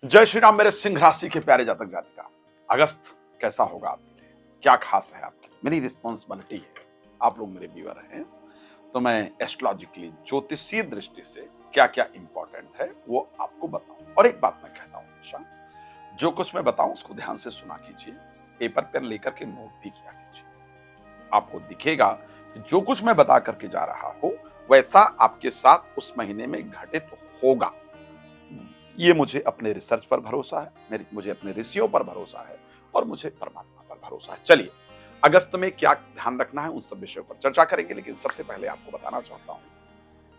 जय श्री राम मेरे सिंह राशि के प्यारे जातक जातिका। अगस्त कैसा होगा आपके लिए, क्या खास है आपके लिए? मेरी रिस्पॉन्सिबिलिटी है, आप लोग मेरे व्यूअर हैं, तो मैं एस्ट्रोलॉजिकली ज्योतिषीय दृष्टि से क्या क्या इंपॉर्टेंट है वो आपको बताऊं। और एक बात मैं कहता हूं हमेशा, जो कुछ मैं बताऊं उसको ध्यान से सुना कीजिए, पेपर पेन लेकर के नोट भी किया कीजिए। आपको दिखेगा कि जो कुछ मैं बता करके जा रहा हूं वैसा आपके साथ उस महीने में घटित होगा। ये मुझे अपने रिसर्च पर भरोसा है, मुझे अपने ऋषियों पर भरोसा है और मुझे परमात्मा पर भरोसा है। चलिए, अगस्त में क्या ध्यान रखना है उन सब विषयों पर चर्चा करेंगे, लेकिन सबसे पहले आपको बताना चाहता हूं,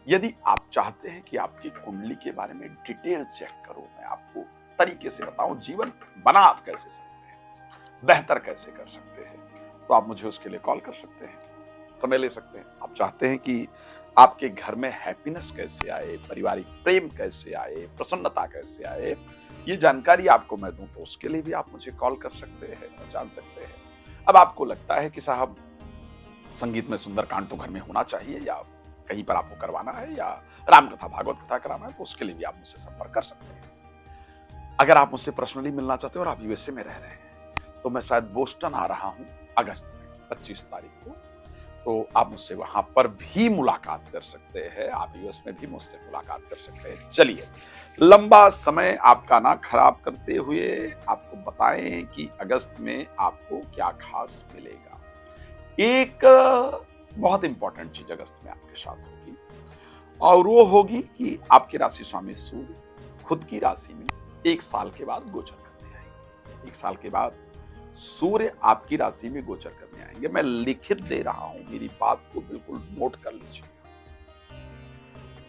यदि आप चाहते हैं कि आपकी कुंडली के बारे में डिटेल चेक करूं, मैं आपको तरीके से बताऊं, जीवन बना आप कैसे सकते हैं, बेहतर कैसे कर सकते हैं, तो आप मुझे उसके लिए कॉल कर सकते हैं, समय ले सकते हैं। आप चाहते हैं कि आपके घर में हैप्पीनेस कैसे आए, पारिवारिक प्रेम कैसे आए, प्रसन्नता कैसे आए, ये जानकारी आपको मैं दूं, तो उसके लिए भी आप मुझे कॉल कर सकते हैं और जान सकते हैं। अब आपको लगता है कि साहब संगीत में सुंदरकांड तो घर में होना चाहिए, या कहीं पर आपको करवाना है, या राम कथा भागवत कथा कराना है, तो उसके लिए भी आप मुझसे संपर्क कर सकते हैं। अगर आप मुझसे पर्सनली मिलना चाहते हैं और आप यूएसए में रह रहे हैं, तो मैं शायद बोस्टन आ रहा हूं अगस्त में 25 तारीख को, तो आप मुझसे वहां पर भी मुलाकात कर सकते हैं, आप यूएस में भी मुझसे मुलाकात कर सकते हैं। चलिए, लंबा समय आपका ना खराब करते हुए आपको बताएं कि अगस्त में आपको क्या खास मिलेगा। एक बहुत इंपॉर्टेंट चीज अगस्त में आपके साथ होगी, और वो होगी कि आपके राशि स्वामी सूर्य खुद की राशि में 1 साल के बाद गोचर करने आएंगे। 1 साल के बाद सूर्य आपकी राशि में गोचर करने आएंगे। मैं लिखित दे रहा हूं, मेरी बात को बिल्कुल नोट कर लीजिए।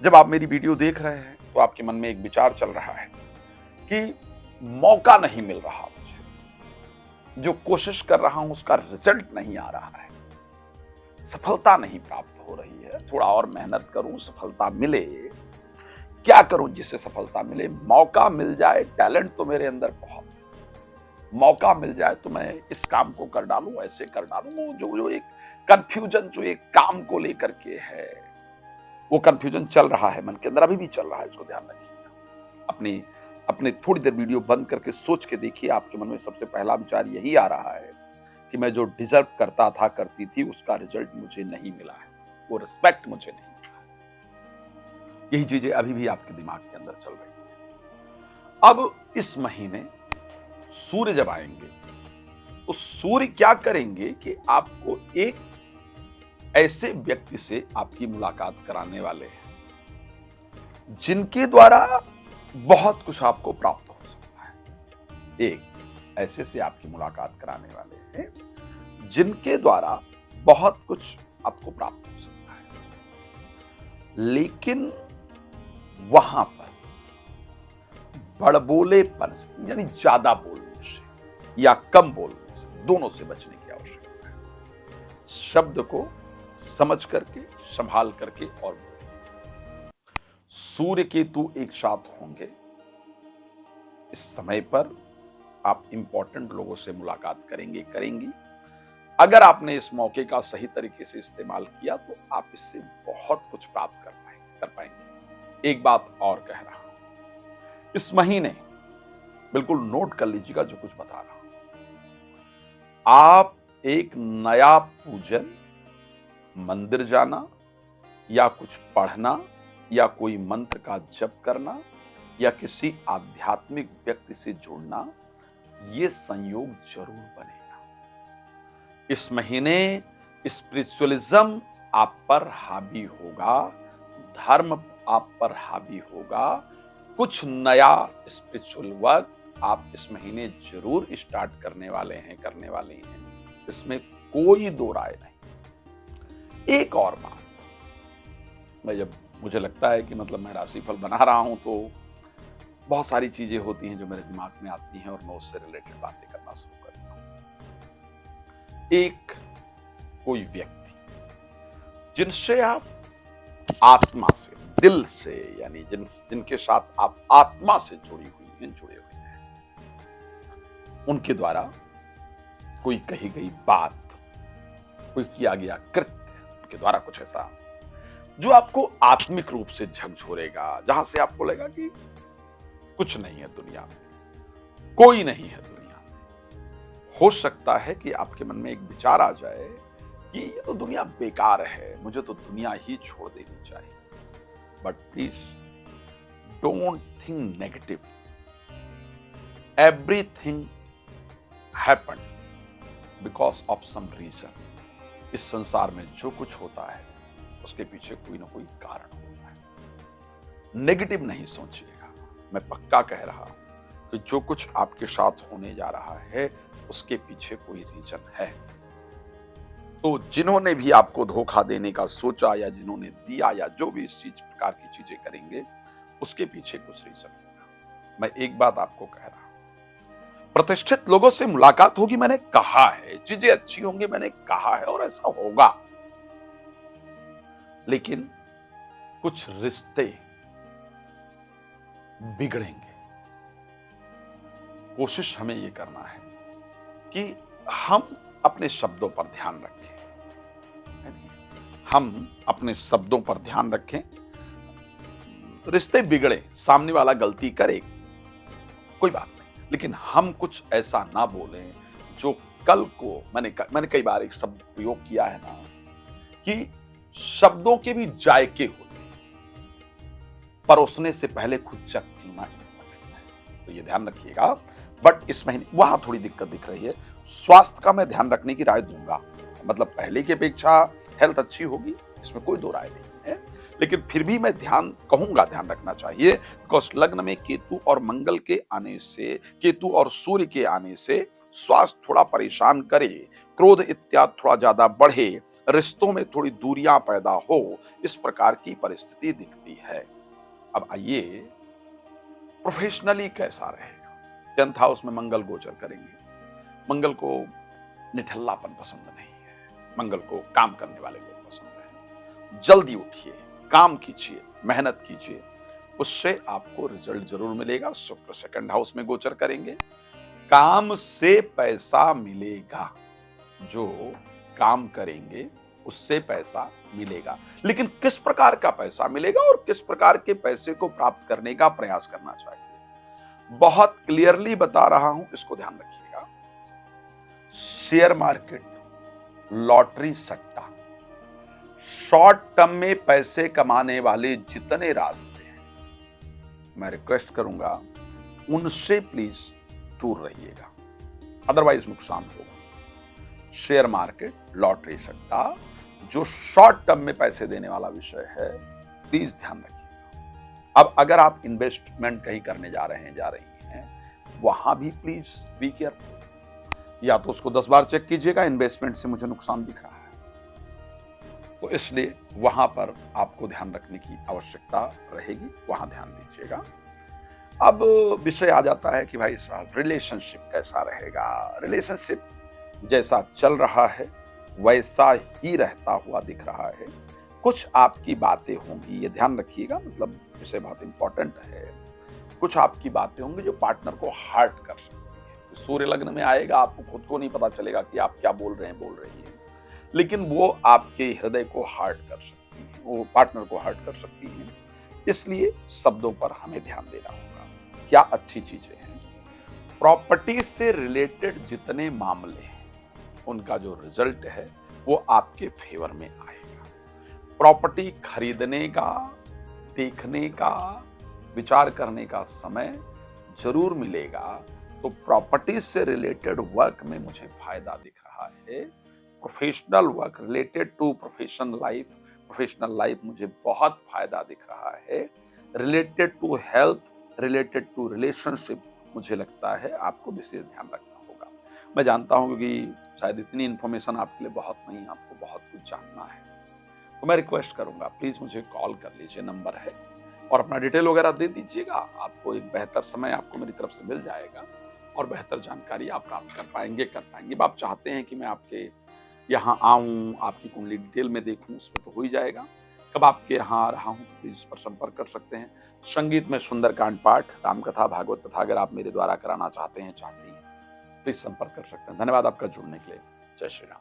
जब आप मेरी वीडियो देख रहे हैं तो आपके मन में एक विचार चल रहा है कि मौका नहीं मिल रहा, मुझे जो कोशिश कर रहा हूं उसका रिजल्ट नहीं आ रहा है, सफलता नहीं प्राप्त हो रही है, थोड़ा और मेहनत करूं सफलता मिले, क्या करूं जिससे सफलता मिले, मौका मिल जाए, टैलेंट तो मेरे अंदर बहुत, मौका मिल जाए तो मैं इस काम को कर डालूं, ऐसे कर डालूं। जो एक कंफ्यूजन जो एक काम को लेकर के है, वो कंफ्यूजन चल रहा है मन के अंदर, अभी भी चल रहा है, इसको ध्यान रखिए। अपनी अपने थोड़ी देर वीडियो बंद करके सोच के देखिए, आपके मन में सबसे पहला विचार यही आ रहा है कि मैं जो डिजर्व करता था, करती थी, उसका रिजल्ट मुझे नहीं मिला है, वो रिस्पेक्ट मुझे नहीं मिला है। यही चीजें अभी भी आपके दिमाग के अंदर चल रही है। अब इस महीने सूर्य जब आएंगे तो सूर्य क्या करेंगे कि आपको एक ऐसे व्यक्ति से आपकी मुलाकात कराने वाले हैं जिनके द्वारा बहुत कुछ आपको प्राप्त हो सकता है। एक ऐसे से आपकी मुलाकात कराने वाले हैं जिनके द्वारा बहुत कुछ आपको प्राप्त हो सकता है, लेकिन वहां पर बड़बोलेपन से, यानी ज्यादा बोलने से या कम बोलने से, दोनों से बचने की आवश्यकता है। शब्द को समझ करके, संभाल करके और सूर्य केतु एक साथ होंगे। इस समय पर आप इंपॉर्टेंट लोगों से मुलाकात करेंगी। अगर आपने इस मौके का सही तरीके से इस्तेमाल किया तो आप इससे बहुत कुछ प्राप्त कर पाएंगे। एक बात और कह रहा हूं, इस महीने बिल्कुल नोट कर लीजिएगा जो कुछ बता रहा हूं। आप एक नया पूजन, मंदिर जाना, या कुछ पढ़ना, या कोई मंत्र का जप करना, या किसी आध्यात्मिक व्यक्ति से जुड़ना, ये संयोग जरूर बनेगा। इस महीने स्पिरिचुअलिज्म आप पर हावी होगा, धर्म आप पर हावी होगा, कुछ नया स्पिरिचुअल वर्क आप इस महीने जरूर स्टार्ट करने वाले हैं, इसमें कोई दो राय नहीं। एक और बात, मुझे लगता है कि मैं राशिफल बना रहा हूं तो बहुत सारी चीजें होती हैं जो मेरे दिमाग में आती हैं और मैं उससे रिलेटेड बातें करना शुरू करता हूं। एक कोई व्यक्ति जिनसे आप आत्मा से, दिल से, यानी जिनके साथ आप आत्मा से जुड़े हुए हैं, उनके द्वारा कोई कही गई बात, कोई किया गया कृत्य, उनके द्वारा कुछ ऐसा जो आपको आत्मिक रूप से झकझोरेगा, जहां से आपको लगेगा कि कुछ नहीं है दुनिया में, कोई नहीं है दुनिया में। हो सकता है कि आपके मन में एक विचार आ जाए कि ये तो दुनिया बेकार है, मुझे तो दुनिया ही छोड़ देनी चाहिए। But please don't think negative. Everything happen because of some reason. इस संसार में जो कुछ होता है उसके पीछे कोई ना कोई कारण होता है। नेगेटिव नहीं सोचिएगा। मैं पक्का कह रहा हूं कि जो कुछ आपके साथ होने जा रहा है उसके पीछे कोई रीजन है। तो जिन्होंने भी आपको धोखा देने का सोचा या जिन्होंने दिया या जो भी इस चीज प्रकार की चीजें करेंगे उसके पीछे कुछ रीजन होगा। मैं एक बात आपको कह रहा हूं, प्रतिष्ठित लोगों से मुलाकात होगी, मैंने कहा है, चीजें अच्छी होंगी, मैंने कहा है, और ऐसा होगा। लेकिन कुछ रिश्ते बिगड़ेंगे। कोशिश हमें यह करना है कि हम अपने शब्दों पर ध्यान रखें। हम अपने शब्दों पर ध्यान रखें। रिश्ते बिगड़े, सामने वाला गलती करे, कोई बात नहीं, लेकिन हम कुछ ऐसा ना बोलें जो कल को, मैंने कई बार एक शब्द प्रयोग किया है ना कि शब्दों के भी जायके होते हैं, परोसने से पहले खुद चखना है। तो ये ध्यान रखिएगा। बट इस महीने वहां थोड़ी दिक्कत दिख रही है। स्वास्थ्य का मैं ध्यान रखने की राय दूंगा, मतलब पहले की अपेक्षा हेल्थ अच्छी होगी, इसमें कोई दो राय नहीं है, लेकिन फिर भी मैं ध्यान रखना चाहिए। बिकॉज लग्न में केतु और मंगल के आने से, केतु और सूर्य के आने से स्वास्थ्य थोड़ा परेशान करे, क्रोध इत्यादि थोड़ा ज्यादा बढ़े, रिश्तों में थोड़ी दूरियां पैदा हो, इस प्रकार की परिस्थिति दिखती है। अब आइए प्रोफेशनली कैसा रहेगा। 10th हाउस में मंगल गोचर करेंगे। मंगल को निठल्लापन पसंद नहीं है, मंगल को काम करने वाले लोग पसंद है। जल्दी उठिए, काम कीजिए, मेहनत कीजिए, उससे आपको रिजल्ट जरूर मिलेगा। शुक्र 2nd हाउस में गोचर करेंगे। काम से पैसा मिलेगा, जो काम करेंगे उससे पैसा मिलेगा, लेकिन किस प्रकार का पैसा मिलेगा और किस प्रकार के पैसे को प्राप्त करने का प्रयास करना चाहिए, बहुत क्लियरली बता रहा हूं, इसको ध्यान रखिएगा। शेयर मार्केट, लॉटरी, सट्टा, शॉर्ट टर्म में पैसे कमाने वाले जितने रास्ते हैं, मैं रिक्वेस्ट करूंगा उनसे प्लीज दूर रहिएगा, अदरवाइज नुकसान होगा। शेयर मार्केट, लॉटरी, सट्टा, जो शॉर्ट टर्म में पैसे देने वाला विषय है, प्लीज ध्यान रखिए। अब अगर आप इन्वेस्टमेंट कहीं करने जा रही हैं, वहां भी प्लीज बी केयरफुल। या तो उसको 10 बार चेक कीजिएगा, इन्वेस्टमेंट से मुझे नुकसान दिख रहा है, तो इसलिए वहां पर आपको ध्यान रखने की आवश्यकता रहेगी, वहां ध्यान दीजिएगा। अब विषय आ जाता है कि भाई साहब रिलेशनशिप कैसा रहेगा। रिलेशनशिप जैसा चल रहा है वैसा ही रहता हुआ दिख रहा है। कुछ आपकी बातें होंगी, ये ध्यान रखिएगा, मतलब विषय बहुत इंपॉर्टेंट है। कुछ आपकी बातें होंगी जो पार्टनर को हर्ट कर सकती है। सूर्य लग्न में आएगा, आपको खुद को नहीं पता चलेगा कि आप क्या बोल रही हैं, लेकिन वो आपके हृदय को हर्ट कर सकती है, वो पार्टनर को हर्ट कर सकती है। इसलिए शब्दों पर हमें ध्यान देना होगा। क्या अच्छी चीजें हैं, प्रॉपर्टी से रिलेटेड जितने मामले हैं उनका जो रिजल्ट है वो आपके फेवर में आएगा। प्रॉपर्टी खरीदने का, देखने का, विचार करने का समय जरूर मिलेगा। तो प्रॉपर्टी से रिलेटेड वर्क में मुझे फायदा दिख रहा है। Professional work related to professional life मुझे बहुत फायदा दिख रहा है। Related to health, related to relationship, मुझे लगता है आपको विशेष ध्यान रखना होगा। मैं जानता हूं क्योंकि शायद इतनी इंफॉर्मेशन आपके लिए बहुत नहीं, आपको बहुत कुछ जानना है, तो मैं रिक्वेस्ट करूंगा प्लीज मुझे कॉल कर लीजिए, नंबर है, और अपना डिटेल वगैरह दे दीजिएगा। आपको एक बेहतर समय आपको मेरी तरफ से मिल जाएगा और बेहतर जानकारी आप प्राप्त कर पाएंगे। अब आप चाहते हैं कि मैं आपके यहाँ आऊं, आपकी कुंडली डिटेल में देखूं, उसमें तो हो ही जाएगा। कब आपके यहाँ आ रहा हूं तो प्लीज इस पर संपर्क कर सकते हैं। संगीत में सुंदरकांड पाठ, रामकथा, भागवत कथा अगर आप मेरे द्वारा कराना चाहते हैं, प्लीज संपर्क कर सकते हैं। धन्यवाद आपका जुड़ने के लिए। जय श्री राम।